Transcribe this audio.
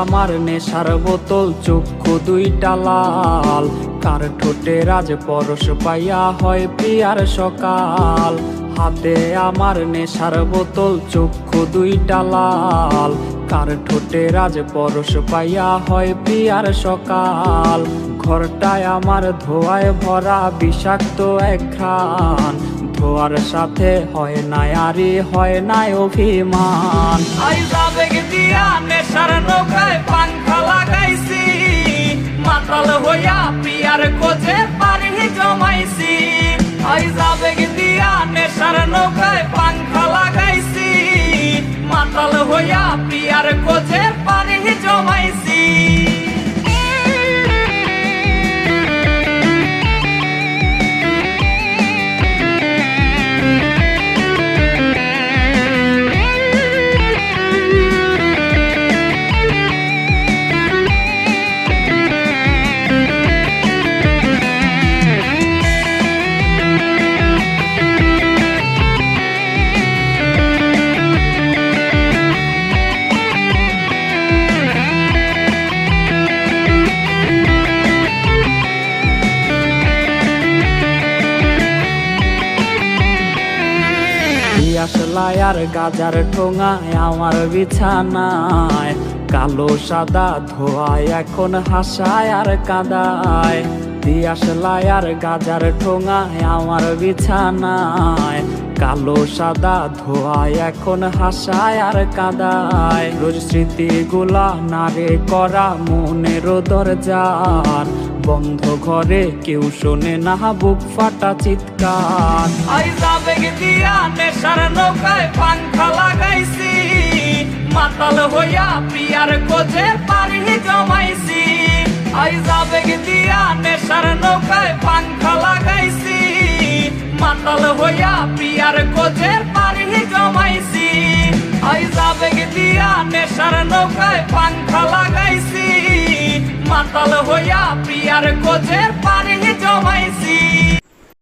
আমার নেশার বোতল, চক্ষু দুইটা লাল। কার ঠোঁটে রাজ পরশ পাইয়া হয় প্রিয়ার সকাল। হাতে আমার নেশার বোতল, চক্ষু দুইটা লাল। কার ঠোঁটে রাজ পরশ পাইয়া হয় প্রিয়ার সকাল। ঘরটায় আমার ধোঁয়ায় ভরা বিষাক্ত এক ঘ্রাণ। ধোয়ার সাথে হয় না আরে হয় না অভিমান। আবেগ দিয়া নেশার নৌকায় পাংখা লাগাইছি, মাতাল হইয়া প্রিয়ার খোঁজে পারি জমাইছি। আবেগ দিয়া নেশার নৌকায় পাংখা লাগাইছি, মাতাল হইয়া প্রিয়ার খোঁজে পারি জমাইছি। আসলাই আর গাজার ঠোঙায় আমার বিছানায়, কালো সাদা ধোয়ায় এখন হাসায় আর কাদায়। দিয়াশলাই আর গাজার ঠোঙায় আমার বিছানায়, কালো সাদা ধোয়ায় এখন হাসায় আর কাদায়। রোজ স্মৃতিগুলা নারে করা মনের দরজার, বন্ধ ঘরে কেউ শোনে না বুক ফাটা চিৎকার। আবেগ দিয়া নেশার নৌকায় পাংখা লাগাইছি, মাতাল হইয়া প্রিয়ার খোঁজে পারি জমাইছি। আবেগ দিয়া নেশার নৌকায় পাংখা লাগাইছি, মাতাল হইয়া প্রিয়ার খোঁজে পারি জমাইছি। আবেগ দিয়া নেশার নৌকায় পাংখা লাগাইছি, মাতাল হইয়া প্রিয়ার খোঁজে পারি জমাইছি।